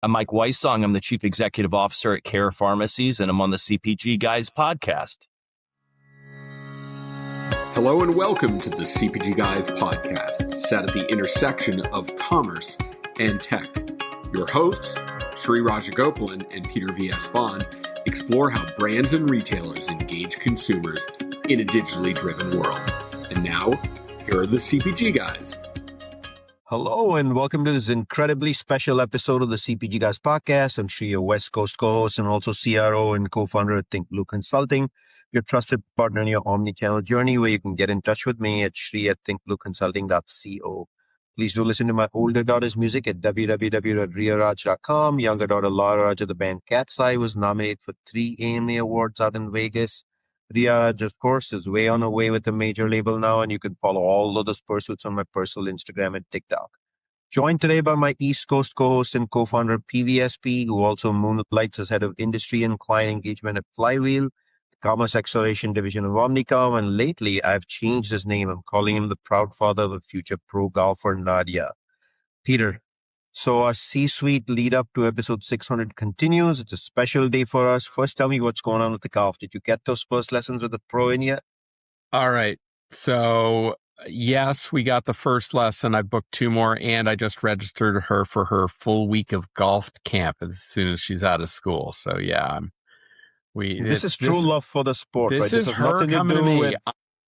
I'm Mike Wysong. I'm the Chief Executive Officer at CARE Pharmacies, and I'm on the CPG Guys podcast. Hello and welcome to the CPG Guys podcast, set at the intersection of commerce and tech. Your hosts, Sri Rajagopalan and Peter V.S. Bond, explore how brands and retailers engage consumers in a digitally driven world. And now, here are the CPG Guys. Hello and welcome to this incredibly special episode of the CPG Guys podcast. I'm Sri, your West Coast co-host and also CRO and co-founder at Think Blue Consulting, your trusted partner in your omnichannel journey, where you can get in touch with me at sri@thinkblueconsulting.co. Please do listen to my older daughter's music at www.riaraj.com. Younger daughter Laura Raj of the band Cat's Eye was nominated for 3 AMA awards out in Vegas. Ria Raj, of course, is way on her way with a major label now, and you can follow all of those pursuits on my personal Instagram and TikTok. Joined today by my East Coast co-host and co-founder PVSP, who also moonlights as head of industry and client engagement at Flywheel, the commerce acceleration division of Omnicom, and lately I've changed his name. I'm calling him the proud father of a future pro golfer, Nadia. Peter, so our C-suite lead up to episode 600 continues. It's a special day for us. First, tell me what's going on with the golf. Did you get those first lessons with the pro in yet? All right. So yes, we got the first lesson. I booked 2 more, and I just registered her for her full week of golf camp as soon as she's out of school. So yeah, this is true love for the sport. This right? is her coming to me.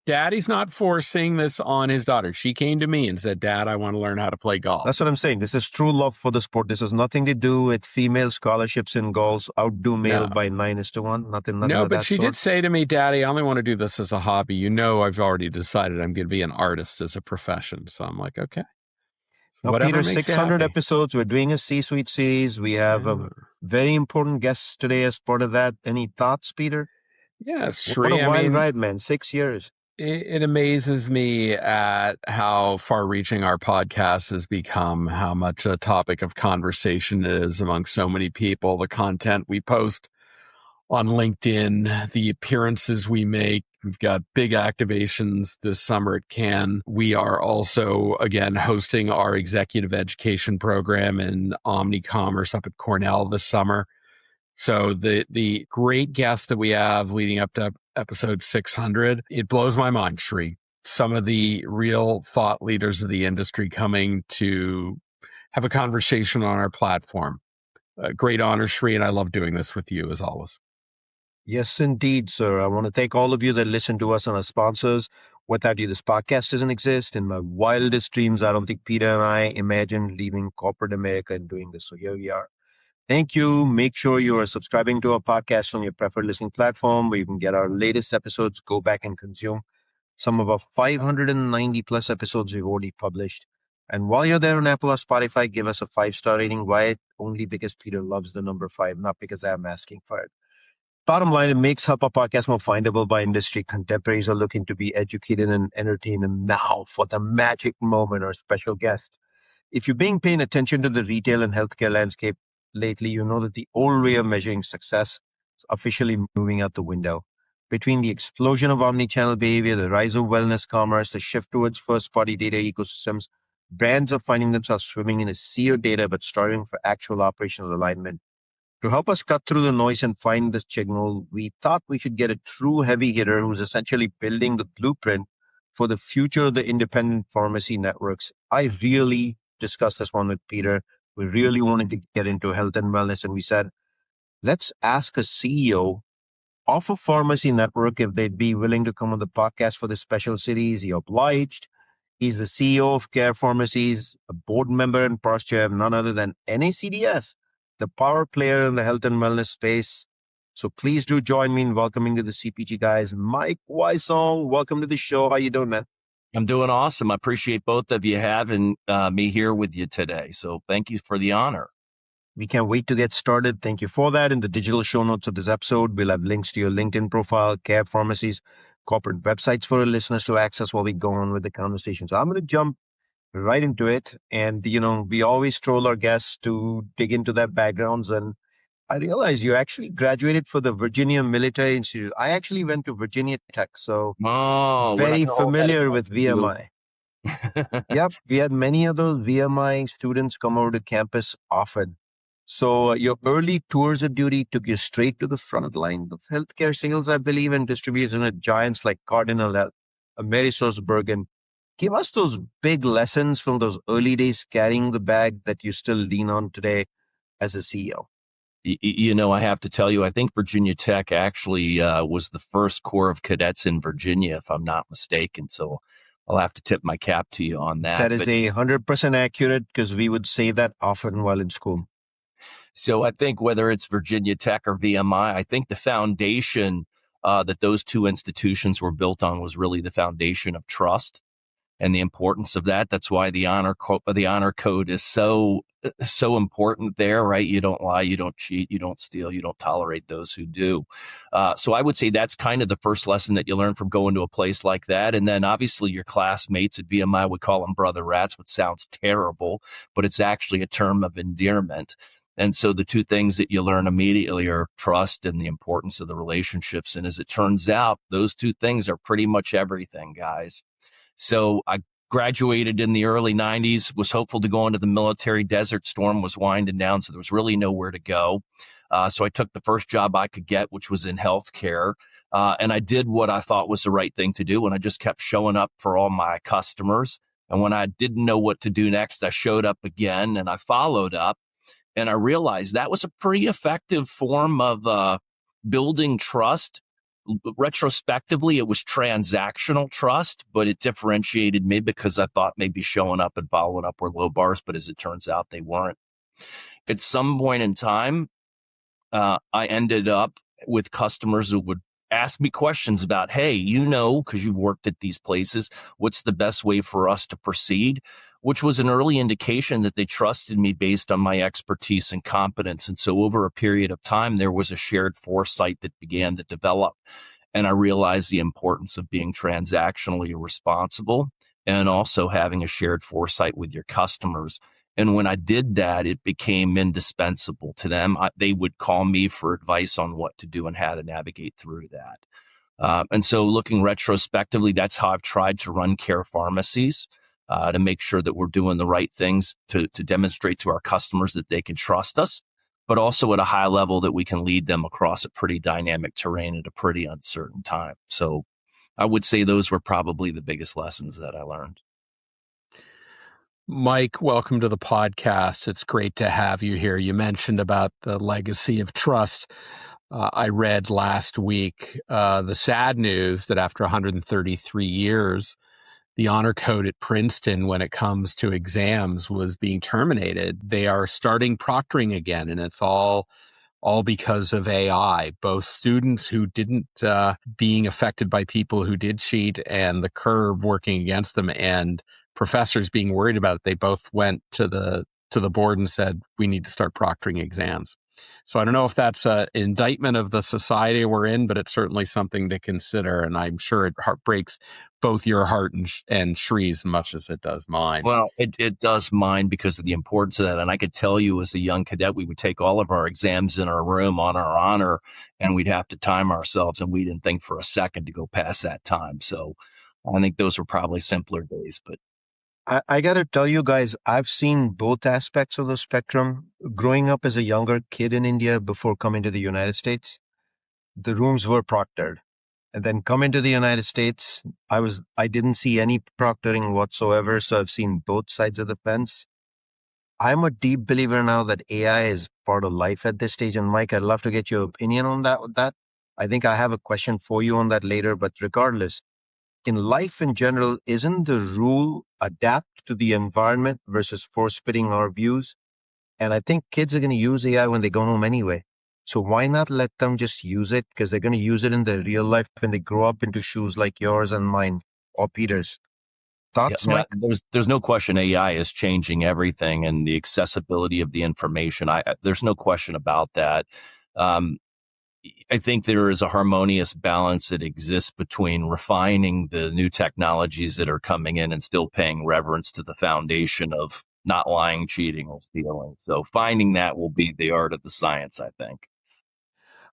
Daddy's not forcing this on his daughter. She came to me and said, "Dad, I want to learn how to play golf." That's what I'm saying. This is true love for the sport. This has nothing to do with female scholarships in golf outdo male by 9:1. Nothing no, of but that she sort. did say to me, "Daddy, I only want to do this as a hobby. You know, I've already decided I'm going to be an artist as a profession." So I'm like, okay. Now, Whatever Peter, makes you 600 happy. episodes. We're doing a C-suite series. We have a very important guest today as part of that. Any thoughts, Peter? Yeah, What a wild ride, man. 6 years. It amazes me at how far-reaching our podcast has become, how much a topic of conversation it is among so many people, the content we post on LinkedIn, the appearances we make. We've got big activations this summer at CAN. We are also, again, hosting our executive education program in omni-commerce up at Cornell this summer. So the great guests that we have leading up to episode 600, it blows my mind, Sri. Some of the real thought leaders of the industry coming to have a conversation on our platform. Great honor, Sri, and I love doing this with you as always. Yes, indeed, sir. I want to thank all of you that listen to us and our sponsors. Without you, this podcast doesn't exist. In my wildest dreams, I don't think Peter and I imagined leaving corporate America and doing this. So here we are. Thank you. Make sure you are subscribing to our podcast on your preferred listening platform where you can get our latest episodes, go back and consume some of our 590 plus episodes we've already published. And while you're there on Apple or Spotify, give us a 5-star rating. Why? Only because Peter loves the number 5, not because I'm asking for it. Bottom line, it makes Help Our Podcast more findable by industry contemporaries are looking to be educated and entertained. And now for the magic moment, our special guest. If you've been paying attention to the retail and healthcare landscape lately, you know that the old way of measuring success is officially moving out the window. Between the explosion of omnichannel behavior, the rise of wellness commerce, the shift towards first-party data ecosystems, brands are finding themselves swimming in a sea of data but striving for actual operational alignment. To help us cut through the noise and find this signal, we thought we should get a true heavy hitter who's essentially building the blueprint for the future of the independent pharmacy networks. I really discussed this one with Peter. We really wanted to get into health and wellness, and we said, let's ask a CEO of a pharmacy network if they'd be willing to come on the podcast for this special series. He obliged. He's the CEO of CARE Pharmacies, a board member and past chair of none other than NACDS, the power player in the health and wellness space. So please do join me in welcoming to the CPG Guys, Mike Wysong. Welcome to the show. How you doing, man? I'm doing awesome. I appreciate both of you having me here with you today. So thank you for the honor. We can't wait to get started. Thank you for that. In the digital show notes of this episode, we'll have links to your LinkedIn profile, CARE Pharmacies, corporate websites for our listeners to access while we go on with the conversation. So I'm going to jump right into it. And, we always troll our guests to dig into their backgrounds. And I realized you actually graduated for the Virginia Military Institute. I actually went to Virginia Tech, so very familiar with VMI. Yep, we had many of those VMI students come over to campus often. So your early tours of duty took you straight to the front line of healthcare sales, I believe, and distribution at giants like Cardinal Health, AmerisourceBergen. Give us those big lessons from those early days carrying the bag that you still lean on today as a CEO. I have to tell you, I think Virginia Tech actually was the first Corps of Cadets in Virginia, if I'm not mistaken. So I'll have to tip my cap to you on that. That is 100% accurate because we would say that often while in school. So I think whether it's Virginia Tech or VMI, I think the foundation that those two institutions were built on was really the foundation of trust and the importance of that. That's why the honor code is so important there, right? You don't lie, you don't cheat, you don't steal, you don't tolerate those who do. So I would say that's kind of the first lesson that you learn from going to a place like that. And then obviously your classmates at VMI would call them brother rats, which sounds terrible, but it's actually a term of endearment. And so the two things that you learn immediately are trust and the importance of the relationships. And as it turns out, those two things are pretty much everything, guys. So I graduated in the early 90s, was hopeful to go into the military. Desert Storm was winding down, so there was really nowhere to go. So I took the first job I could get, which was in healthcare. And I did what I thought was the right thing to do. And I just kept showing up for all my customers. And when I didn't know what to do next, I showed up again and I followed up. And I realized that was a pretty effective form of building trust. Retrospectively, it was transactional trust, but it differentiated me because I thought maybe showing up and following up were low bars, but as it turns out, they weren't. At some point in time, I ended up with customers who would ask me questions about, hey, because you've worked at these places, what's the best way for us to proceed? Which was an early indication that they trusted me based on my expertise and competence. And so over a period of time, there was a shared foresight that began to develop. And I realized the importance of being transactionally responsible and also having a shared foresight with your customers. And when I did that, it became indispensable to them. They would call me for advice on what to do and how to navigate through that. And so looking retrospectively, that's how I've tried to run CARE Pharmacies, to make sure that we're doing the right things to demonstrate to our customers that they can trust us, but also at a high level that we can lead them across a pretty dynamic terrain at a pretty uncertain time. So I would say those were probably the biggest lessons that I learned. Mike, welcome to the podcast. It's great to have you here. You mentioned about the legacy of trust. I read last week the sad news that after 133 years, the honor code at Princeton, when it comes to exams, was being terminated. They are starting proctoring again, and it's all because of AI. Both students who didn't being affected by people who did cheat and the curve working against them, and professors being worried about it. They both went to the board and said, we need to start proctoring exams. So I don't know if that's an indictment of the society we're in, but it's certainly something to consider. And I'm sure it breaks both your heart and Shree's as much as it does mine. Well, it does mine because of the importance of that. And I could tell you as a young cadet, we would take all of our exams in our room on our honor, and we'd have to time ourselves. And we didn't think for a second to go past that time. So I think those were probably simpler days. But I got to tell you guys, I've seen both aspects of the spectrum. Growing up as a younger kid in India before coming to the United States, the rooms were proctored. And then coming to the United States, I didn't see any proctoring whatsoever. So I've seen both sides of the fence. I'm a deep believer now that AI is part of life at this stage. And Mike, I'd love to get your opinion on that. I think I have a question for you on that later, but regardless, in life in general, isn't the rule adapt to the environment versus force-fitting our views? And I think kids are going to use AI when they go home anyway. So why not let them just use it? Because they're going to use it in their real life when they grow up into shoes like yours and mine or Peter's. Thoughts, Mike? There's no question AI is changing everything and the accessibility of the information. There's no question about that. I think there is a harmonious balance that exists between refining the new technologies that are coming in and still paying reverence to the foundation of not lying, cheating, or stealing. So finding that will be the art of the science, I think.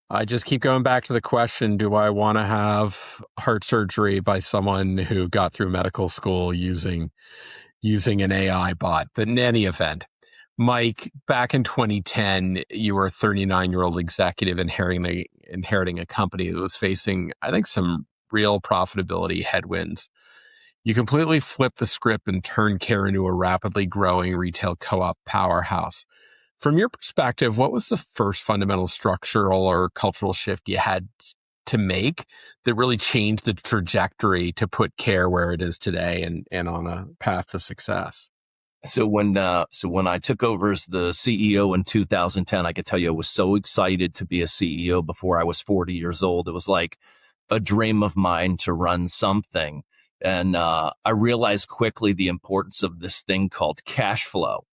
I just keep going back to the question, do I want to have heart surgery by someone who got through medical school using an AI bot? But in any event, Mike, back in 2010, you were a 39-year-old executive inheriting a company that was facing, I think, some real profitability headwinds. You completely flipped the script and turned CARE into a rapidly growing retail co-op powerhouse. From your perspective, what was the first fundamental structural or cultural shift you had to make that really changed the trajectory to put CARE where it is today and on a path to success? So when I took over as the CEO in 2010, I could tell you I was so excited to be a CEO before I was 40 years old. It was like a dream of mine to run something. And I realized quickly the importance of this thing called cash flow.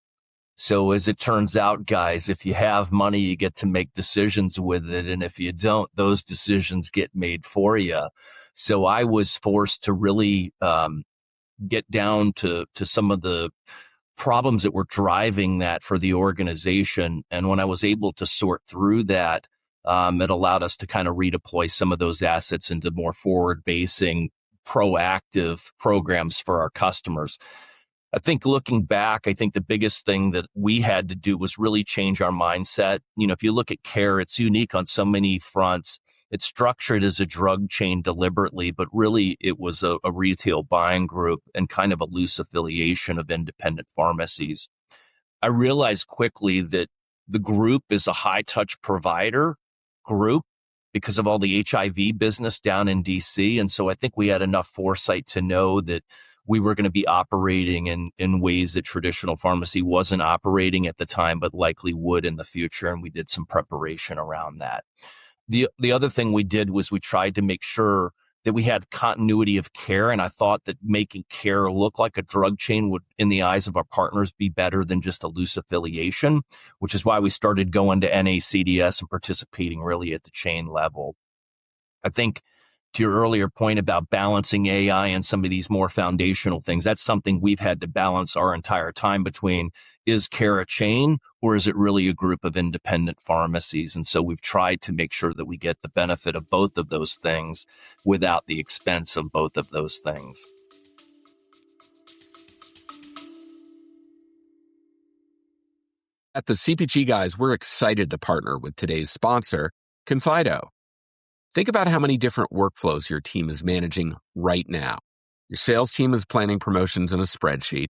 So as it turns out, guys, if you have money, you get to make decisions with it. And if you don't, those decisions get made for you. So I was forced to really get down to some of the problems that were driving that for the organization. And when I was able to sort through that, it allowed us to kind of redeploy some of those assets into more forward-facing, proactive programs for our customers. I think looking back, I think the biggest thing that we had to do was really change our mindset. You know, if you look at CARE, it's unique on so many fronts. It's structured as a drug chain deliberately, but really it was a retail buying group and kind of a loose affiliation of independent pharmacies. I realized quickly that the group is a high-touch provider group because of all the HIV business down in DC. And so I think we had enough foresight to know that we were going to be operating in ways that traditional pharmacy wasn't operating at the time, but likely would in the future. And we did some preparation around that. The other thing we did was we tried to make sure that we had continuity of care. And I thought that making CARE look like a drug chain would, in the eyes of our partners, be better than just a loose affiliation, which is why we started going to NACDS and participating really at the chain level. I think to your earlier point about balancing AI and some of these more foundational things, that's something we've had to balance our entire time between, is CARE a chain or is it really a group of independent pharmacies? And so we've tried to make sure that we get the benefit of both of those things without the expense of both of those things. At the CPG Guys, we're excited to partner with today's sponsor, Confido. Think about how many different workflows your team is managing right now. Your sales team is planning promotions in a spreadsheet.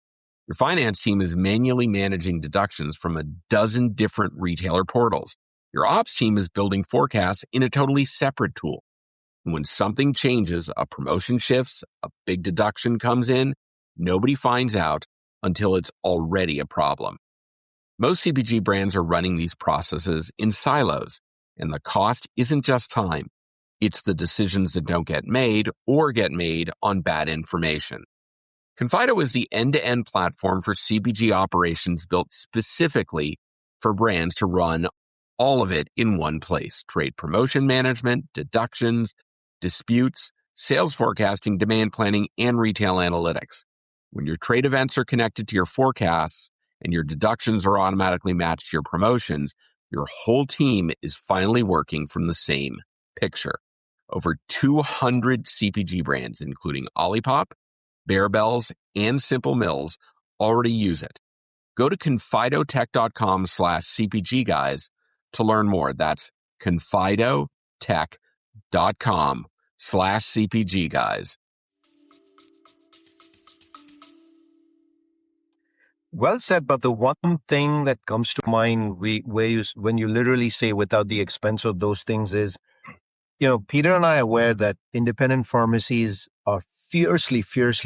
Your finance team is manually managing deductions from a dozen different retailer portals. Your ops team is building forecasts in a totally separate tool. And when something changes, a promotion shifts, a big deduction comes in, nobody finds out until it's already a problem. Most CPG brands are running these processes in silos, and the cost isn't just time. It's the decisions that don't get made or get made on bad information. Confido is the end-to-end platform for CPG operations built specifically for brands to run all of it in one place. Trade promotion management, deductions, disputes, sales forecasting, demand planning, and retail analytics. When your trade events are connected to your forecasts and your deductions are automatically matched to your promotions, your whole team is finally working from the same picture. Over 200 CPG brands, including Olipop, Bearbells, and Simple Mills, already use it. Go to confidotech.com/CPG Guys to learn more. That's confidotech.com/CPG Guys. Well said, but the one thing that comes to mind when you literally say without the expense of those things is, Peter and I are aware that independent pharmacies are fiercely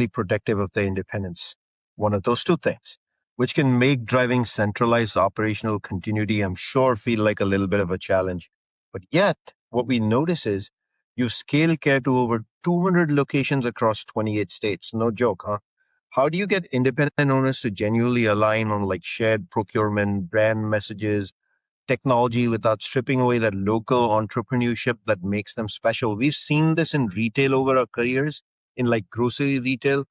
protective of their independence. One of those two things, which can make driving centralized operational continuity, I'm sure, feel like a little bit of a challenge. But yet, what we notice is you've scaled CARE to over 200 locations across 28 states. No joke, huh? How do you get independent owners to genuinely align on shared procurement, brand messages, technology without stripping away that local entrepreneurship that makes them special? We've seen this in retail over our careers, in grocery retail.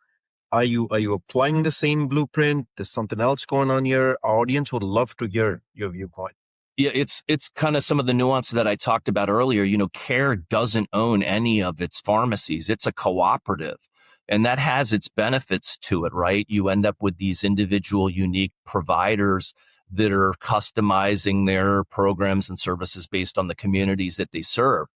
Are you applying the same blueprint? There's something else going on here. Our audience would love to hear your viewpoint. Yeah, it's kind of some of the nuance that I talked about earlier. CARE doesn't own any of its pharmacies. It's a cooperative, and that has its benefits to it, right? You end up with these individual, unique providers that are customizing their programs and services based on the communities that they serve.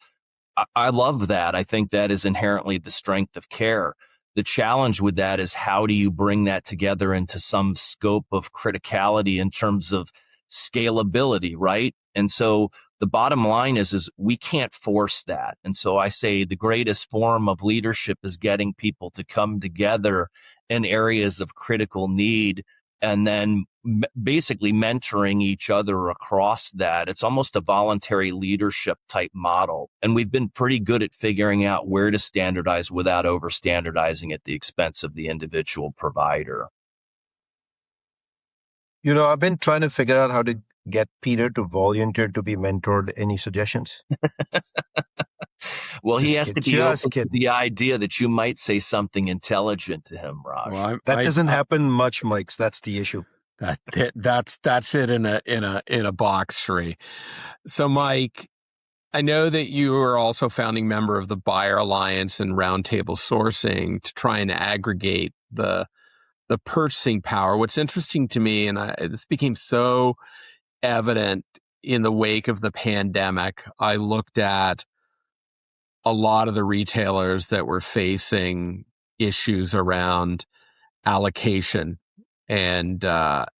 I love that. I think that is inherently the strength of CARE. The challenge with that is how do you bring that together into some scope of criticality in terms of scalability, right? And so the bottom line is we can't force that. And so I say the greatest form of leadership is getting people to come together in areas of critical need and then basically mentoring each other across that. It's almost a voluntary leadership type model. And we've been pretty good at figuring out where to standardize without over standardizing at the expense of the individual provider. I've been trying to figure out how to get Peter to volunteer to be mentored. Any suggestions? Well, he has to be open to the idea that you might say something intelligent to him, Raj. Well, that doesn't happen much, Mike. That's the issue. That's it in a box, Sri. So, Mike, I know that you are also founding member of the Buyer Alliance and Roundtable Sourcing to try and aggregate the purchasing power. What's interesting to me, and this became so evident in the wake of the pandemic, I looked at a lot of the retailers that were facing issues around allocation. And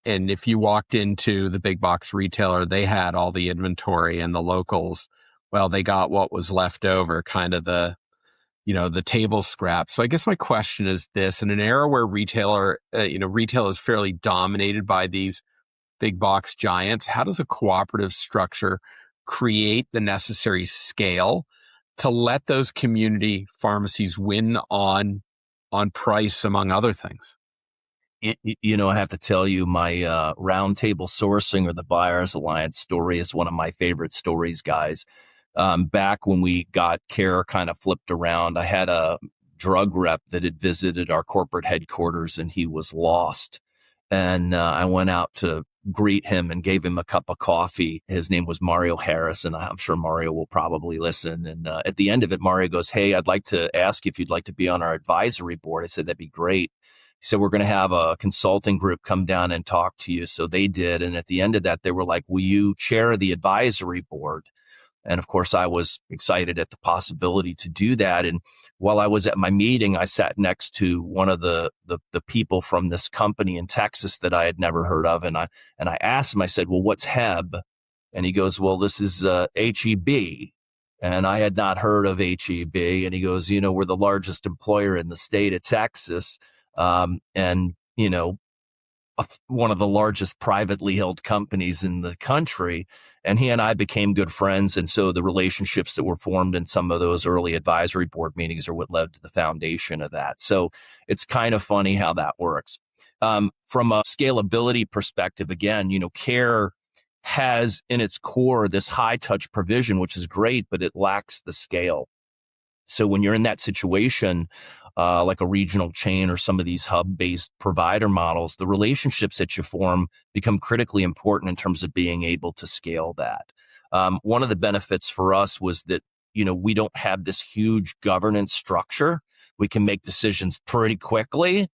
if you walked into the big box retailer, they had all the inventory, and the locals, well, they got what was left over, kind of the table scraps. So I guess my question is this: in an era where retail is fairly dominated by these big box giants, how does a cooperative structure create the necessary scale to let those community pharmacies win on price, among other things? I have to tell you, my Roundtable Sourcing or the Buyers Alliance story is one of my favorite stories, guys. Back when we got CARE kind of flipped around, I had a drug rep that had visited our corporate headquarters, and he was lost. And I went out to greet him and gave him a cup of coffee. His name was Mario Harris, and I'm sure Mario will probably listen. And at the end of it, Mario goes, "Hey, I'd like to ask if you'd like to be on our advisory board." I said, "That'd be great." He said, "We're going to have a consulting group come down and talk to you." So they did. And at the end of that, they were like, "Will you chair the advisory board?" And of course, I was excited at the possibility to do that. And while I was at my meeting, I sat next to one of the people from this company in Texas that I had never heard of. And I asked him, I said, "Well, what's HEB?" And he goes, "Well, this is HEB." And I had not heard of HEB. And he goes, "We're the largest employer in the state of Texas. And one of the largest privately held companies in the country." And he and I became good friends. And so the relationships that were formed in some of those early advisory board meetings are what led to the foundation of that. So it's kind of funny how that works. From a scalability perspective, again, CARE has in its core this high touch provision, which is great, but it lacks the scale. So when you're in that situation, like a regional chain or some of these hub-based provider models, the relationships that you form become critically important in terms of being able to scale that. One of the benefits for us was that, we don't have this huge governance structure. We can make decisions pretty quickly,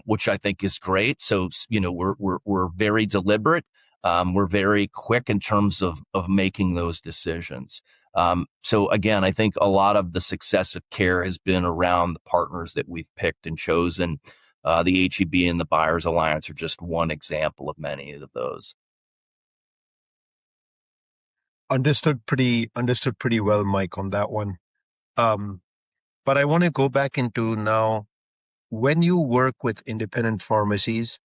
which I think is great. So, we're very deliberate. We're very quick in terms of making those decisions. So again, I think a lot of the success of CARE has been around the partners that we've picked and chosen. The HEB and the Buyers Alliance are just one example of many of those. Understood pretty well, Mike, on that one. But I want to go back into now, when you work with independent pharmacies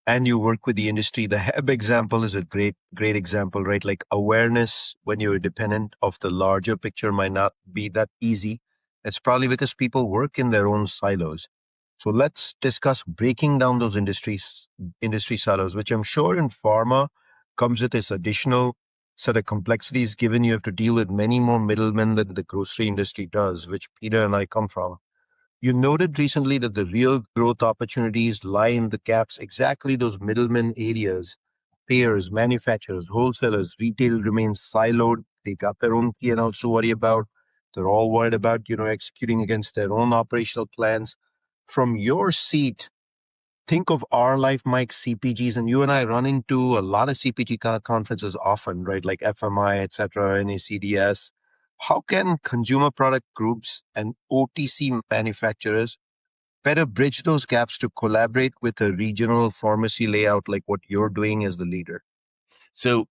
and you work with the industry, the HEB example is a great example, right? Like awareness when you're independent of the larger picture might not be that easy. It's probably because people work in their own silos. So let's discuss breaking down those industry silos, which I'm sure in pharma comes with this additional set of complexities, given you have to deal with many more middlemen than the grocery industry does, which Peter and I come from. You noted recently that the real growth opportunities lie in the gaps, exactly those middlemen areas. Payers, manufacturers, wholesalers, retail remains siloed. They got their own P&Ls to worry about. They're all worried about, executing against their own operational plans. From your seat, think of our life, Mike, CPGs, and you and I run into a lot of CPG conferences often, right? Like FMI, et cetera, NACDS. How can consumer product groups and OTC manufacturers better bridge those gaps to collaborate with a regional pharmacy layout like what you're doing as the leader? So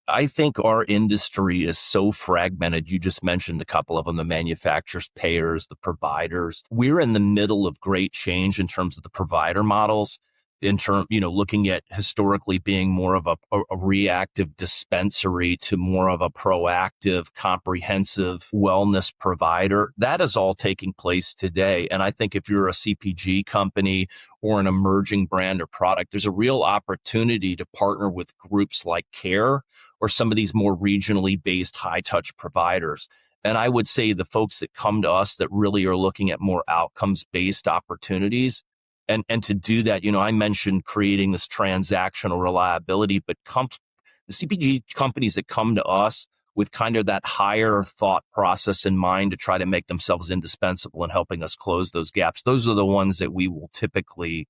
I think our industry is so fragmented. You just mentioned a couple of them, the manufacturers, payers, the providers. We're in the middle of great change in terms of the provider models, looking at historically being more of a reactive dispensary to more of a proactive, comprehensive wellness provider. That is all taking place today. And I think if you're a CPG company or an emerging brand or product, there's a real opportunity to partner with groups like CARE or some of these more regionally based high touch providers. And I would say the folks that come to us that really are looking at more outcomes based opportunities. And to do that, I mentioned creating this transactional reliability, but the CPG companies that come to us with kind of that higher thought process in mind to try to make themselves indispensable in helping us close those gaps, those are the ones that we will typically,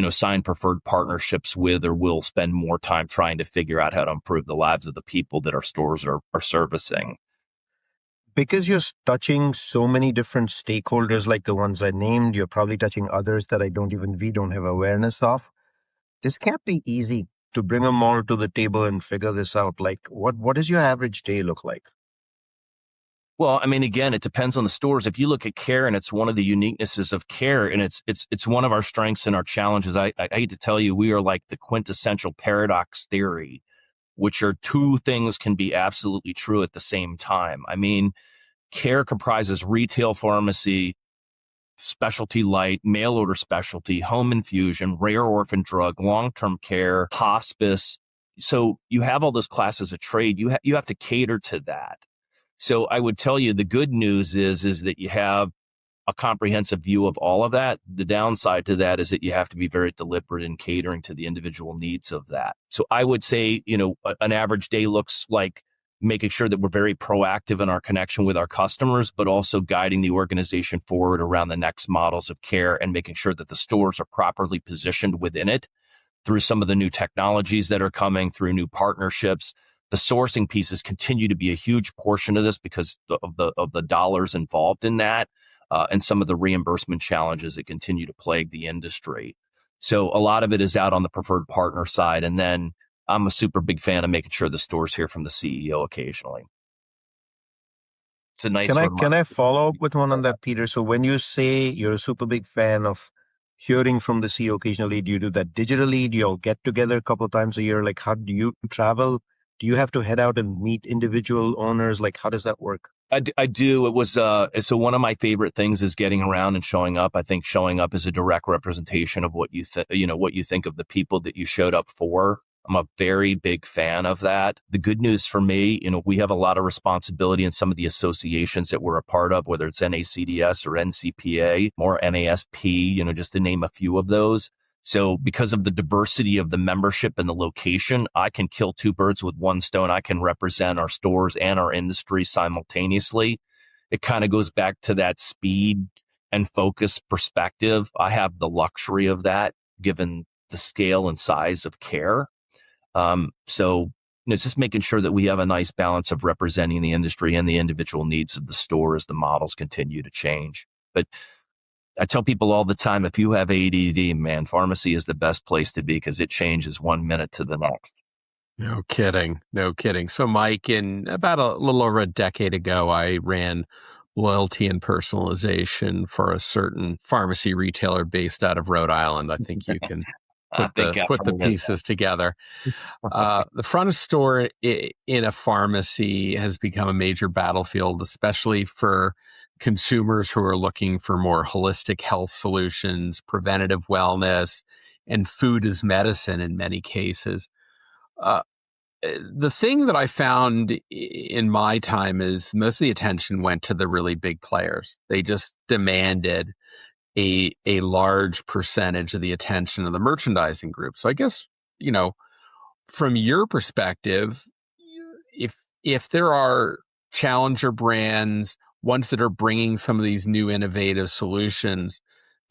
sign preferred partnerships with, or will spend more time trying to figure out how to improve the lives of the people that our stores are servicing. Because you're touching so many different stakeholders like the ones I named, you're probably touching others that we don't have awareness of. This can't be easy to bring them all to the table and figure this out. Like, what does your average day look like? Well, I mean, again, it depends on the stores. If you look at CARE, and it's one of the uniquenesses of CARE, and it's one of our strengths and our challenges. I hate to tell you, we are like the quintessential paradox theory, which are two things can be absolutely true at the same time. I mean, CARE comprises retail pharmacy, specialty light, mail order specialty, home infusion, rare orphan drug, long-term care, hospice. So you have all those classes of trade. You have to cater to that. So I would tell you the good news is that you have a comprehensive view of all of that. The downside to that is that you have to be very deliberate in catering to the individual needs of that. So I would say, an average day looks like making sure that we're very proactive in our connection with our customers, but also guiding the organization forward around the next models of care and making sure that the stores are properly positioned within it through some of the new technologies that are coming, through new partnerships. The sourcing pieces continue to be a huge portion of this because of the dollars involved in that, and some of the reimbursement challenges that continue to plague the industry. So a lot of it is out on the preferred partner side. And then I'm a super big fan of making sure the stores hear from the CEO occasionally. It's a nice. Can I follow up with one on that, Peter? So when you say you're a super big fan of hearing from the CEO occasionally, do you do that digitally? Do you all get together a couple of times a year? Like, how do you travel? Do you have to head out and meet individual owners? Like, how does that work? I do. It was so one of my favorite things is getting around and showing up. I think showing up is a direct representation of what you think of the people that you showed up for. I'm a very big fan of that. The good news for me, we have a lot of responsibility in some of the associations that we're a part of, whether it's NACDS or NCPA or NASP, just to name a few of those. So because of the diversity of the membership and the location, I can kill two birds with one stone. I can represent our stores and our industry simultaneously. It kind of goes back to that speed and focus perspective. I have the luxury of that given the scale and size of CARE. So it's just making sure that we have a nice balance of representing the industry and the individual needs of the store as the models continue to change. But I tell people all the time, if you have ADD, man, pharmacy is the best place to be because it changes 1 minute to the next. No kidding. No kidding. So, Mike, in about a little over a decade ago, I ran loyalty and personalization for a certain pharmacy retailer based out of Rhode Island. I think you can put the pieces together. The front of store in a pharmacy has become a major battlefield, especially for consumers who are looking for more holistic health solutions, preventative wellness, and food as medicine in many cases. The thing that I found in my time is most of the attention went to the really big players. They just demanded a large percentage of the attention of the merchandising group. So I guess, from your perspective, if there are challenger brands, ones that are bringing some of these new innovative solutions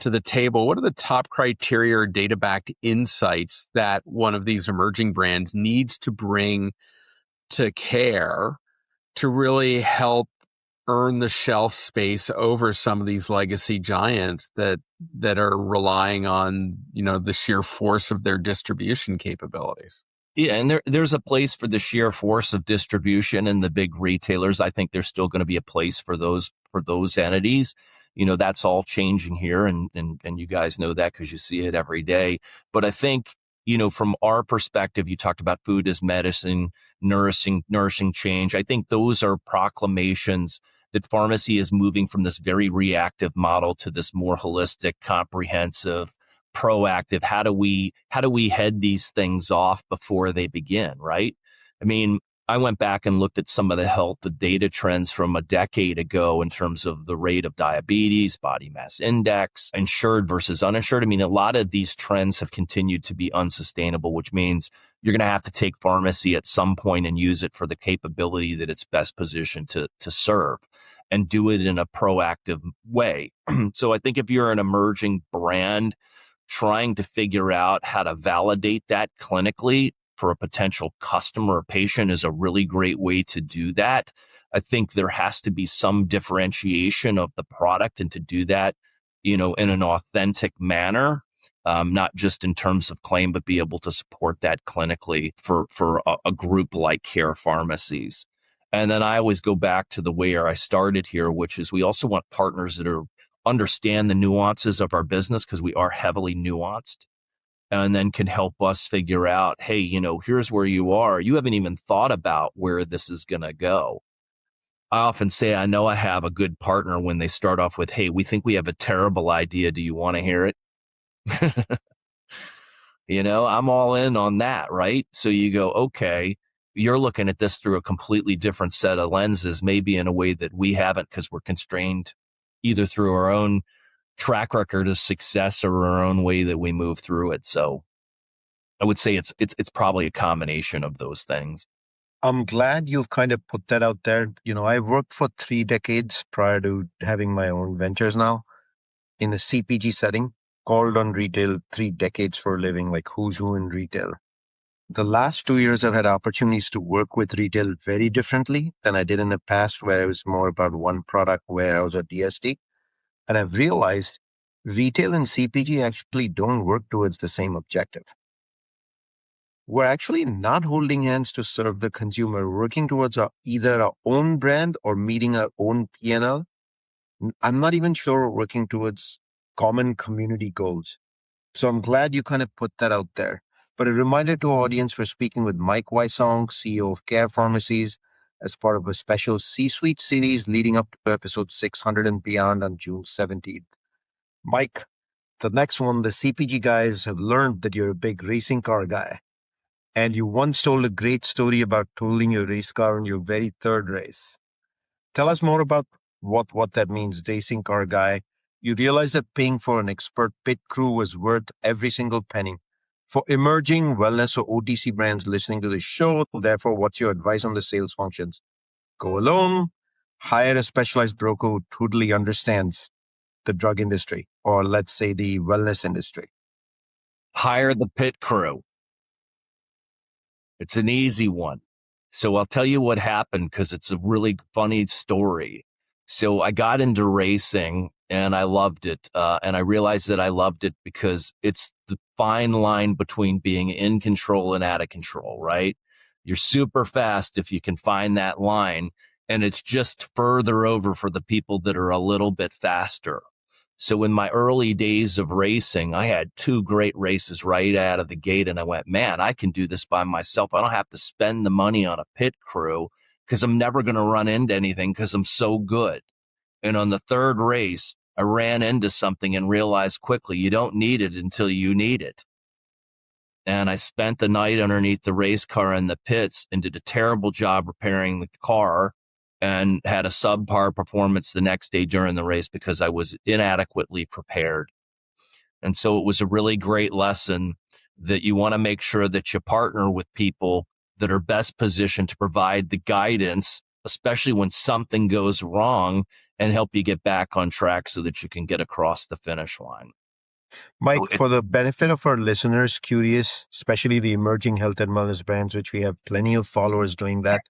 to the table? What are the top criteria or data-backed insights that one of these emerging brands needs to bring to CARE to really help earn the shelf space over some of these legacy giants that are relying on, the sheer force of their distribution capabilities? Yeah, and there's a place for the sheer force of distribution and the big retailers. I think there's still going to be a place for those entities. That's all changing here, and you guys know that because you see it every day. But I think, from our perspective, you talked about food as medicine, nourishing change. I think those are proclamations that pharmacy is moving from this very reactive model to this more holistic, comprehensive, proactive. How do we head these things off before they begin, right? I mean, I went back and looked at some of the data trends from a decade ago in terms of the rate of diabetes, body mass index, insured versus uninsured. I mean, a lot of these trends have continued to be unsustainable, which means you're going to have to take pharmacy at some point and use it for the capability that it's best positioned to serve, and do it in a proactive way. So I think if you're an emerging brand trying to figure out how to validate that clinically for a potential customer or patient is a really great way to do that. I think there has to be some differentiation of the product, and to do that, in an authentic manner, not just in terms of claim, but be able to support that clinically for a group like CARE Pharmacies. And then I always go back to the way I started here, which is we also want partners that understand the nuances of our business, because we are heavily nuanced, and then can help us figure out, hey, here's where you are. You haven't even thought about where this is going to go. I often say I know I have a good partner when they start off with, hey, we think we have a terrible idea. Do you want to hear it? I'm all in on that, right? So you go, okay, you're looking at this through a completely different set of lenses, maybe in a way that we haven't, because we're constrained either through our own track record of success or our own way that we move through it. So I would say it's probably a combination of those things. I'm glad you've kind of put that out there. I worked for 3 decades prior to having my own ventures now in a CPG setting, called on retail, 3 decades for a living, like who's who in retail. The last 2 years, I've had opportunities to work with retail very differently than I did in the past, where it was more about one product warehouse or DSD. And I've realized retail and CPG actually don't work towards the same objective. We're actually not holding hands to serve the consumer, working towards either our own brand or meeting our own P&L. I'm not even sure we're working towards common community goals. So I'm glad you kind of put that out there. But a reminder to our audience, we're speaking with Mike Wysong, CEO of CARE Pharmacies, as part of a special C-Suite series leading up to episode 600 and beyond on June 17th. Mike, the next one, the CPG guys have learned that you're a big racing car guy. And you once told a great story about totaling your race car in your very third race. Tell us more about what that means, racing car guy. You realized that paying for an expert pit crew was worth every single penny. For emerging wellness or OTC brands listening to the show, therefore, what's your advice on the sales functions? Go alone, hire a specialized broker who totally understands the drug industry, or let's say the wellness industry. Hire the pit crew. It's an easy one. So I'll tell you what happened, because it's a really funny story. So I got into racing and I loved it. And I realized that I loved it because it's the fine line between being in control and out of control, right? You're super fast if you can find that line, and it's just further over for the people that are a little bit faster. So in my early days of racing, I had 2 great races right out of the gate, and I went, man, I can do this by myself. I don't have to spend the money on a pit crew, because I'm never going to run into anything because I'm so good. And on the 3rd race, I ran into something and realized quickly you don't need it until you need it. And I spent the night underneath the race car in the pits and did a terrible job repairing the car, and had a subpar performance the next day during the race because I was inadequately prepared. And so it was a really great lesson that you want to make sure that you partner with people that are best positioned to provide the guidance, especially when something goes wrong and help you get back on track so that you can get across the finish line. Mike, for the benefit of our listeners curious, especially the emerging health and wellness brands, which we have plenty of followers doing that,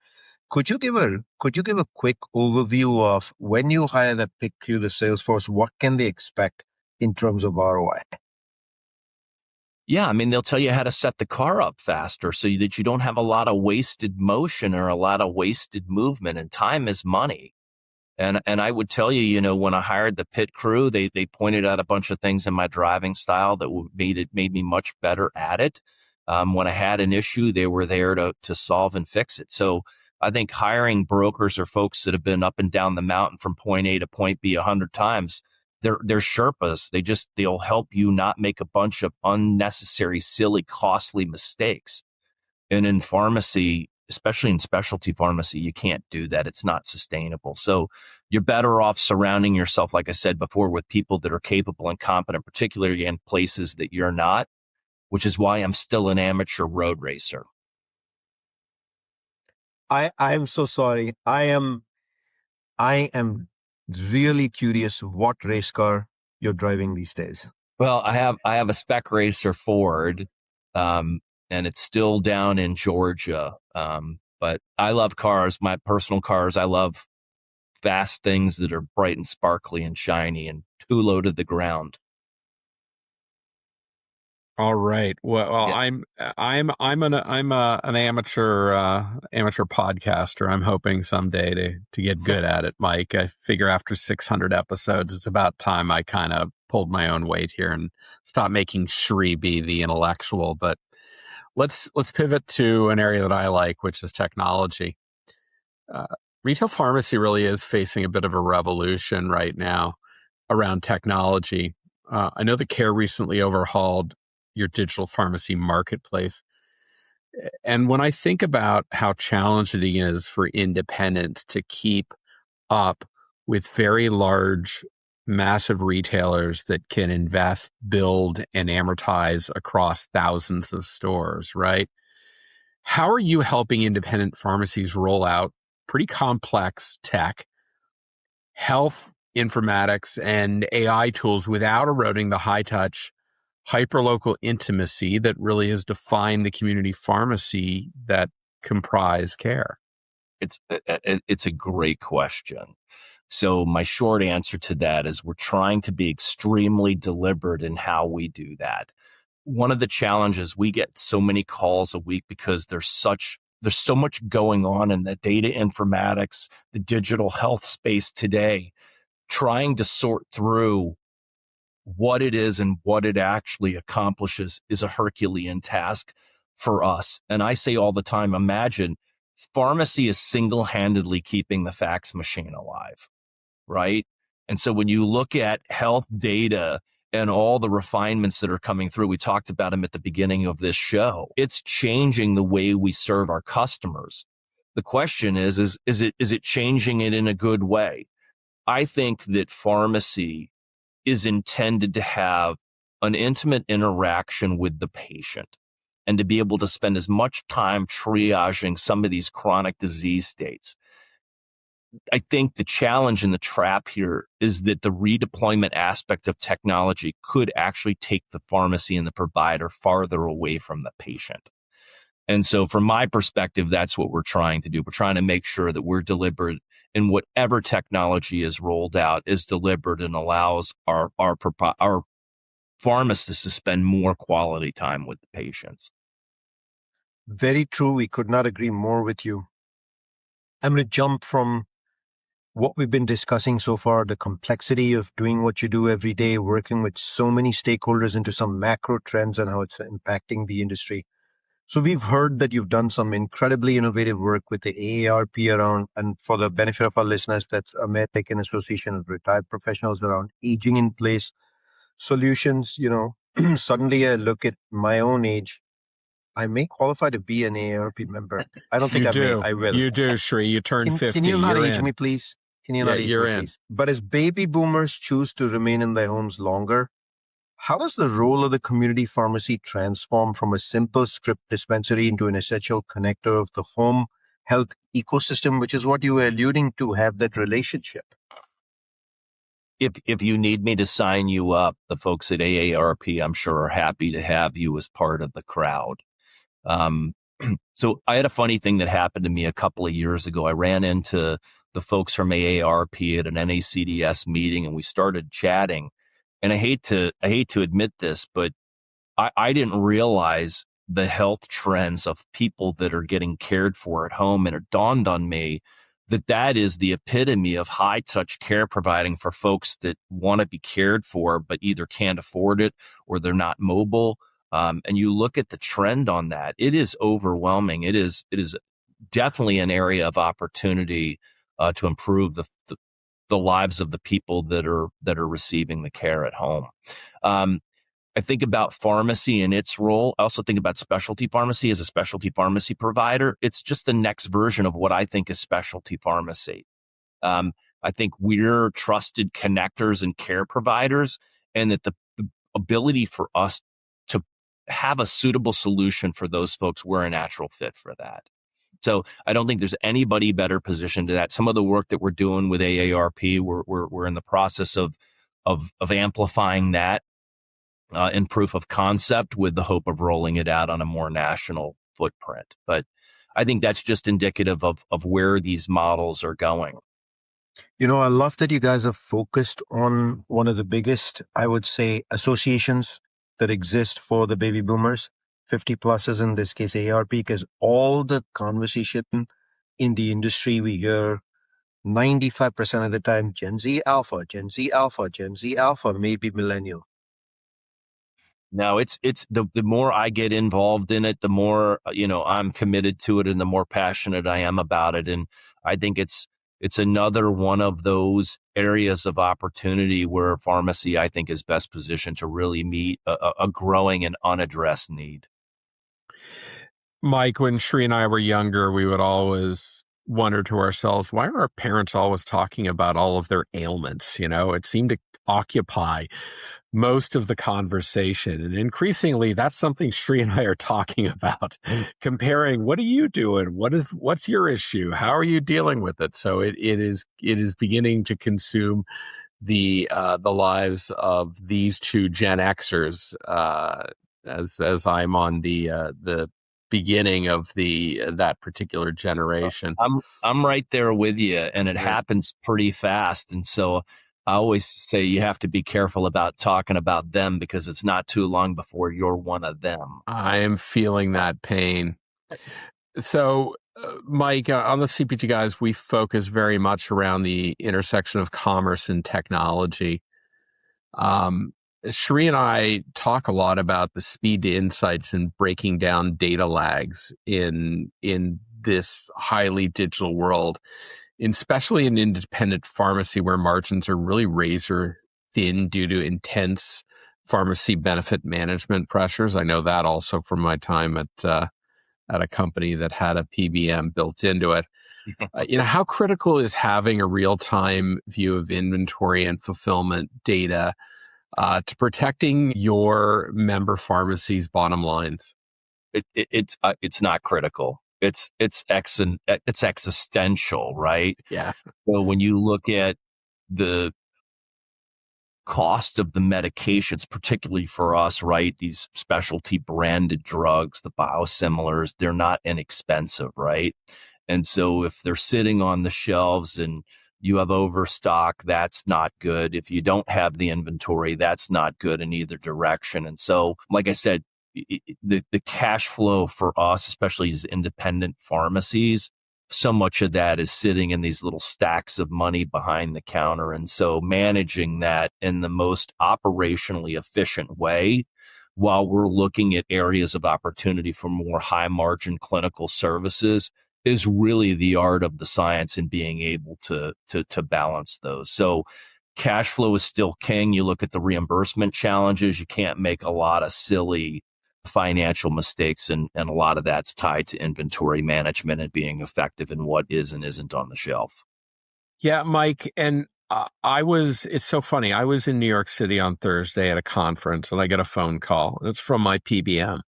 could you give a quick overview of when you hire the pick through the sales force, what can they expect in terms of ROI? Yeah, I mean, they'll tell you how to set the car up faster so that you don't have a lot of wasted motion or a lot of wasted movement, and time is money. And I would tell you, you know, when I hired the pit crew, they pointed out a bunch of things in my driving style that made me much better at it. When I had an issue, they were there to solve and fix it. So I think hiring brokers or folks that have been up and down the mountain from point A to point B 100 times, they're Sherpas. They'll help you not make a bunch of unnecessary, silly, costly mistakes. And in pharmacy, especially in specialty pharmacy, you can't do that. It's not sustainable. So you're better off surrounding yourself, like I said before, with people that are capable and competent, particularly in places that you're not, which is why I'm still an amateur road racer. I'm so sorry. I am really curious what race car you're driving these days. Well, I have a spec racer Ford, and it's still down in Georgia. But I love cars, my personal cars. I love fast things that are bright and sparkly and shiny and too low to the ground. All right. Well, Yeah. I'm an amateur podcaster. I'm hoping someday to get good at it, Mike. I figure after 600 episodes, it's about time I kind of pulled my own weight here and stop making Shri be the intellectual. But let's pivot to an area that I like, which is technology. Retail pharmacy really is facing a bit of a revolution right now around technology. I know that CARE recently overhauled your digital pharmacy marketplace. And when I think about how challenging it is for independents to keep up with very large, massive retailers that can invest, build, and amortize across thousands of stores, right? How are you helping independent pharmacies roll out pretty complex tech, health informatics, and AI tools without eroding the high-touch, hyperlocal intimacy that really has defined the community pharmacy that comprise CARE? It's a great question. So my short answer to that is we're trying to be extremely deliberate in how we do that. One of the challenges, we get so many calls a week because there's so much going on in the data informatics, the digital health space today, trying to sort through what it is and what it actually accomplishes is a Herculean task for us. And I say all the time, imagine pharmacy is single-handedly keeping the fax machine alive, right? And so when you look at health data and all the refinements that are coming through, we talked about them at the beginning of this show, it's changing the way we serve our customers. The question is it changing it in a good way? I think that pharmacy is intended to have an intimate interaction with the patient and to be able to spend as much time triaging some of these chronic disease states. I think the challenge and the trap here is that the redeployment aspect of technology could actually take the pharmacy and the provider farther away from the patient. And so from my perspective, that's what we're trying to do. We're trying to make sure that we're deliberate in whatever technology is rolled out is deliberate and allows our pharmacists to spend more quality time with the patients. Very true. We could not agree more with you. I'm going to jump from what we've been discussing so far, the complexity of doing what you do every day, working with so many stakeholders, into some macro trends and how it's impacting the industry. So we've heard that you've done some incredibly innovative work with the AARP around, and for the benefit of our listeners, that's American Association of Retired Professionals, around aging in place solutions. You know, suddenly I look at my own age. I may qualify to be an AARP member. I don't think You I do. may. I will. You do, Shri. You turn 50. Can you not You're age in. me, please? Can you not age you're me, in. please? But as baby boomers choose to remain in their homes longer, how does the role of the community pharmacy transform from a simple script dispensary into an essential connector of the home health ecosystem, which is what you were alluding to, have that relationship? if you need me to sign you up, the folks at AARP, I'm sure, are happy to have you as part of the crowd. So I had a funny thing that happened to me a couple of years ago. I ran into the folks from AARP at an NACDS meeting, and we started chatting. And I hate to admit this, but I didn't realize the health trends of people that are getting cared for at home. And it dawned on me that is the epitome of high touch care providing for folks that want to be cared for, but either can't afford it or they're not mobile. And you look at the trend on that, it is overwhelming. It is definitely an area of opportunity to improve the lives of the people that are receiving the care at home. I think about pharmacy and its role. I also think about specialty pharmacy as a specialty pharmacy provider. It's just the next version of what I think is specialty pharmacy. I think we're trusted connectors and care providers, and that the ability for us to have a suitable solution for those folks, we're a natural fit for that. So I don't think there's anybody better positioned to that. Some of the work that we're doing with AARP, we're in the process of amplifying that in proof of concept, with the hope of rolling it out on a more national footprint. But I think that's just indicative of where these models are going. I love that you guys are focused on one of the biggest, I would say, associations that exist for the baby boomers, 50 pluses, in this case, AARP, because all the conversation in the industry we hear 95% of the time, Gen Z Alpha, Gen Z Alpha, Gen Z Alpha, maybe millennial. No, it's the more I get involved in it, the more, I'm committed to it and the more passionate I am about it. And I think it's another one of those areas of opportunity where pharmacy, I think, is best positioned to really meet a growing and unaddressed need. Mike, when Sri and I were younger, we would always wonder to ourselves, why are our parents always talking about all of their ailments? It seemed to occupy most of the conversation. And increasingly, that's something Sri and I are talking about, comparing, what are you doing? What's your issue? How are you dealing with it? So it is beginning to consume the lives of these two Gen Xers, as I'm on the beginning of that particular generation. I'm right there with you, and it happens pretty fast. And so I always say you have to be careful about talking about them, because it's not too long before you're one of them. I am feeling that pain. So, Mike, on the CPG Guys, we focus very much around the intersection of commerce and technology. Sri and I talk a lot about the speed to insights and breaking down data lags in this highly digital world, especially in independent pharmacy, where margins are really razor thin due to intense pharmacy benefit management pressures. I know that also from my time at a company that had a PBM built into it. How critical is having a real-time view of inventory and fulfillment data to protecting your member pharmacy's bottom lines? It's not critical. It's existential, right? Yeah. So when you look at the cost of the medications, particularly for us, right, these specialty branded drugs, the biosimilars, they're not inexpensive, right? And so if they're sitting on the shelves and you have overstock, that's not good. If you don't have the inventory, that's not good in either direction. And so, like I said, the cash flow for us, especially as independent pharmacies, so much of that is sitting in these little stacks of money behind the counter. And so managing that in the most operationally efficient way, while we're looking at areas of opportunity for more high margin clinical services, is really the art of the science in being able to balance those. So cash flow is still king. You look at the reimbursement challenges, you can't make a lot of silly financial mistakes, and a lot of that's tied to inventory management and being effective in what is and isn't on the shelf. Yeah, Mike, and it's so funny. I was in New York City on Thursday at a conference, and I get a phone call. It's from my PBM,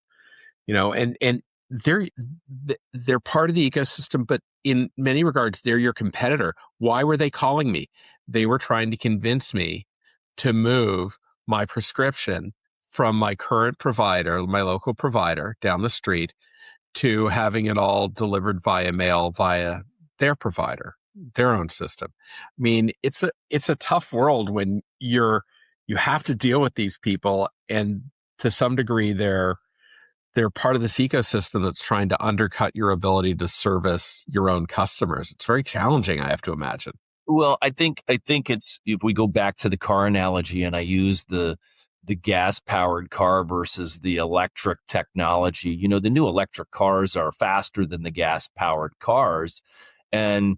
and they're part of the ecosystem, but in many regards, they're your competitor. Why were they calling me? They were trying to convince me to move my prescription from my current provider, my local provider down the street, to having it all delivered via mail via their provider, their own system. I mean, it's a tough world when you have to deal with these people, and to some degree they're part of this ecosystem that's trying to undercut your ability to service your own customers. It's very challenging, I have to imagine. Well, I think it's, if we go back to the car analogy and I use the gas powered car versus the electric technology, the new electric cars are faster than the gas powered cars. And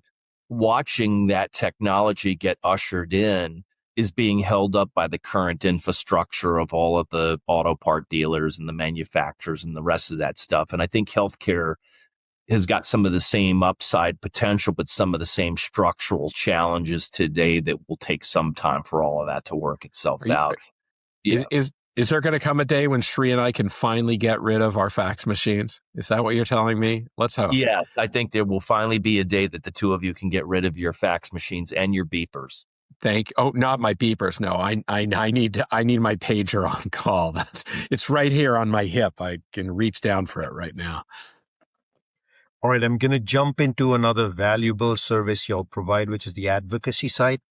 watching that technology get ushered in is being held up by the current infrastructure of all of the auto part dealers and the manufacturers and the rest of that stuff. And I think healthcare has got some of the same upside potential, but some of the same structural challenges today that will take some time for all of that to work itself out. Yeah. Is there going to come a day when Sri and I can finally get rid of our fax machines? Is that what you're telling me? Let's hope. Yes, I think there will finally be a day that the two of you can get rid of your fax machines and your beepers. Not my beepers. No, I need my pager on call. It's right here on my hip. I can reach down for it right now. All right, I'm going to jump into another valuable service y'all provide, which is the advocacy side.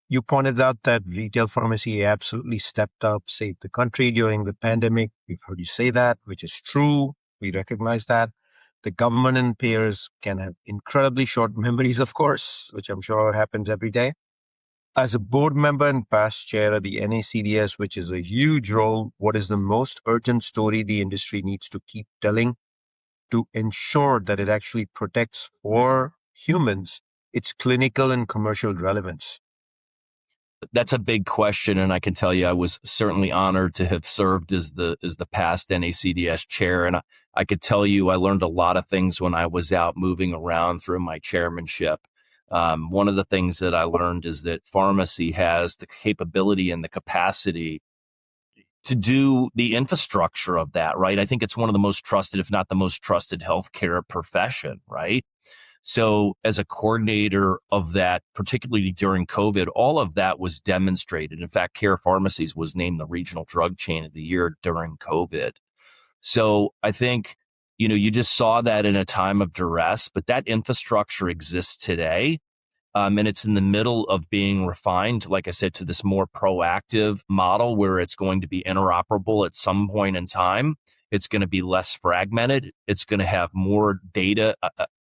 You pointed out that retail pharmacy absolutely stepped up, saved the country during the pandemic. We've heard you say that, which is true. We recognize that. The government and payers can have incredibly short memories, of course, which I'm sure happens every day. As a board member and past chair of the NACDS, which is a huge role, what is the most urgent story the industry needs to keep telling to ensure that it actually protects for humans its clinical and commercial relevance? That's a big question, and I can tell you I was certainly honored to have served as the past NACDS chair, and I could tell you I learned a lot of things when I was out moving around through my chairmanship. One of the things that I learned is that pharmacy has the capability and the capacity to do the infrastructure of that, right? I think it's one of the most trusted, if not the most trusted healthcare profession, right? So as a coordinator of that, particularly during COVID, all of that was demonstrated. In fact, CARE Pharmacies was named the regional drug chain of the year during COVID. So I think, you just saw that in a time of duress, but that infrastructure exists today. And it's in the middle of being refined, like I said, to this more proactive model where it's going to be interoperable at some point in time. It's going to be less fragmented. It's going to have more data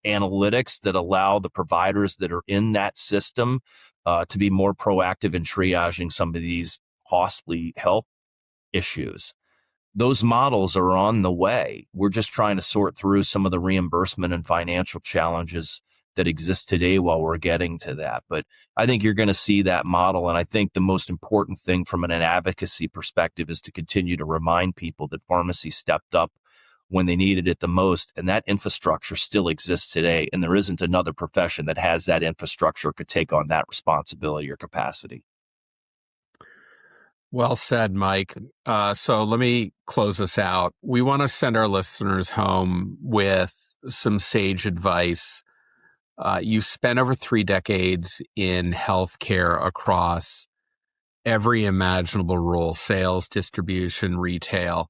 analytics that allow the providers that are in that system to be more proactive in triaging some of these costly health issues. Those models are on the way. We're just trying to sort through some of the reimbursement and financial challenges that exist today while we're getting to that. But I think you're going to see that model. And I think the most important thing from an advocacy perspective is to continue to remind people that pharmacy stepped up when they needed it the most. And that infrastructure still exists today. And there isn't another profession that has that infrastructure or could take on that responsibility or capacity. Well said, Mike. So let me close this out. We want to send our listeners home with some sage advice. You've spent over 3 decades in healthcare across every imaginable role: sales, distribution, retail.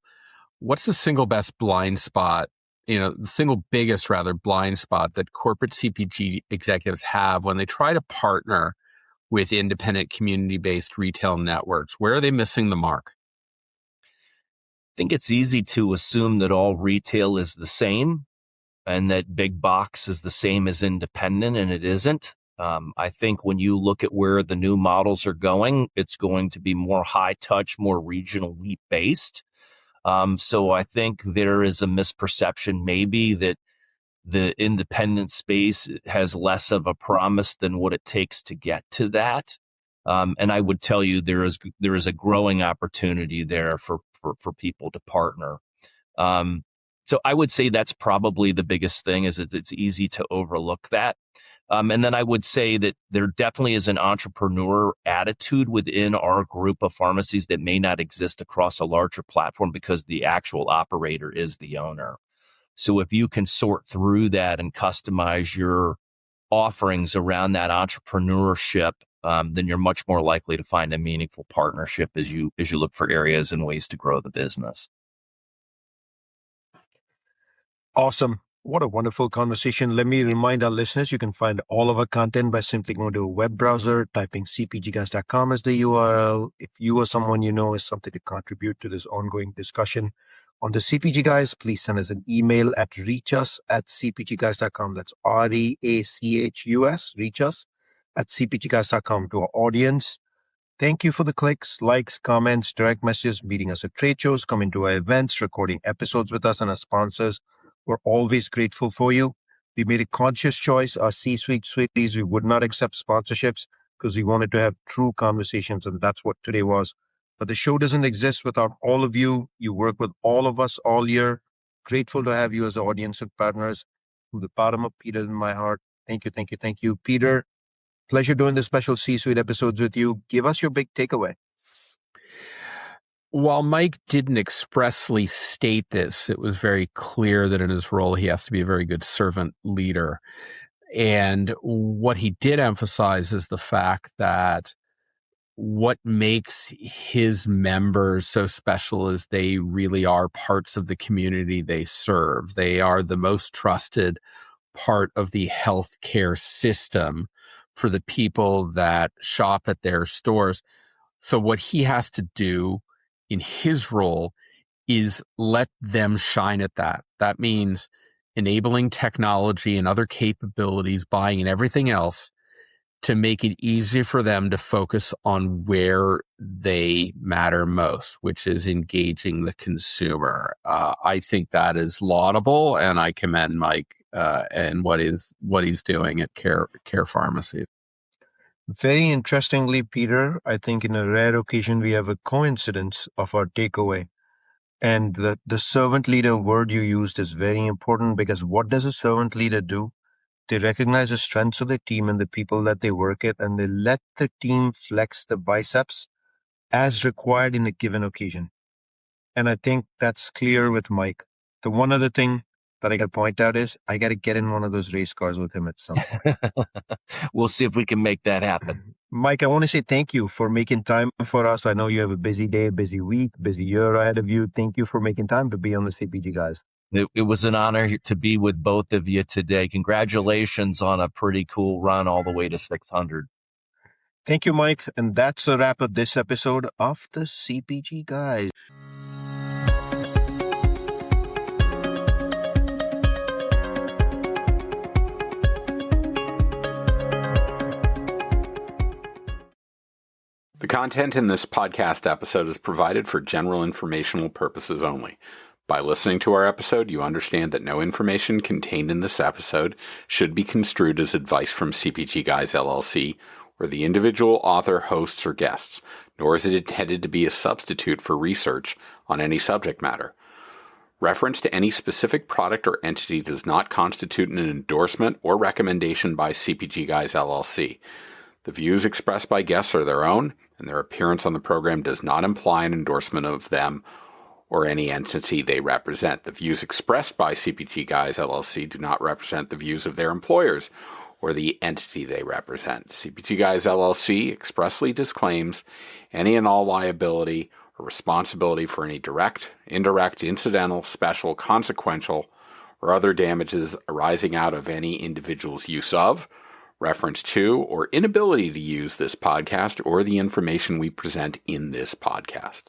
What's the single best blind spot, the single biggest blind spot that corporate CPG executives have when they try to partner with independent community-based retail networks? Where are they missing the mark? I think it's easy to assume that all retail is the same and that big box is the same as independent, and it isn't. I think when you look at where the new models are going, it's going to be more high touch, more regionally based. So I think there is a misperception maybe that the independent space has less of a promise than what it takes to get to that. And I would tell you there is a growing opportunity there for people to partner. So I would say that's probably the biggest thing, is it's easy to overlook that. And then I would say that there definitely is an entrepreneur attitude within our group of pharmacies that may not exist across a larger platform because the actual operator is the owner. So if you can sort through that and customize your offerings around that entrepreneurship, then you're much more likely to find a meaningful partnership as you look for areas and ways to grow the business. Awesome. What a wonderful conversation. Let me remind our listeners, you can find all of our content by simply going to a web browser, typing cpgguys.com as the URL. If you or someone you know has something to contribute to this ongoing discussion on the CPG Guys, please send us an email at reachus@cpgguys.com. That's REACHUS, reachus@cpgguys.com. To our audience, thank you for the clicks, likes, comments, direct messages, meeting us at trade shows, coming to our events, recording episodes with us and our sponsors. We're always grateful for you. We made a conscious choice. Our C-suite sweeties, we would not accept sponsorships because we wanted to have true conversations, and that's what today was. But the show doesn't exist without all of you. You work with all of us all year. Grateful to have you as audience and partners. From the bottom of Peter in my heart, thank you, thank you, thank you. Peter, pleasure doing the special C-suite episodes with you. Give us your big takeaway. While Mike didn't expressly state this, it was very clear that in his role, he has to be a very good servant leader. And what he did emphasize is the fact that what makes his members so special is they really are parts of the community they serve. They are the most trusted part of the healthcare system for the people that shop at their stores. So what he has to do in his role is let them shine at that. That means enabling technology and other capabilities, buying and everything else to make it easy for them to focus on where they matter most, which is engaging the consumer. I think that is laudable, and I commend Mike and what he's doing at CARE Pharmacies. Very interestingly, Peter, I think in a rare occasion, we have a coincidence of our takeaway. And the servant leader word you used is very important, because what does a servant leader do? They recognize the strengths of the team and the people that they work with, and they let the team flex the biceps as required in a given occasion. And I think that's clear with Mike. The one other thing that I got to point out is I got to get in one of those race cars with him at some point. We'll see if we can make that happen. Mike, I want to say thank you for making time for us. I know you have a busy day, busy week, busy year ahead of you. Thank you for making time to be on the CPG Guys. It was an honor to be with both of you today. Congratulations on a pretty cool run all the way to 600. Thank you, Mike. And that's a wrap of this episode of the CPG Guys. The content in this podcast episode is provided for general informational purposes only. By listening to our episode, you understand that no information contained in this episode should be construed as advice from CPG Guys LLC or the individual author, hosts, or guests, nor is it intended to be a substitute for research on any subject matter. Reference to any specific product or entity does not constitute an endorsement or recommendation by CPG Guys LLC. The views expressed by guests are their own, and their appearance on the program does not imply an endorsement of them or any entity they represent. The views expressed by CPG Guys LLC do not represent the views of their employers or the entity they represent. CPG Guys LLC expressly disclaims any and all liability or responsibility for any direct, indirect, incidental, special, consequential, or other damages arising out of any individual's use of, reference to, or inability to use this podcast or the information we present in this podcast.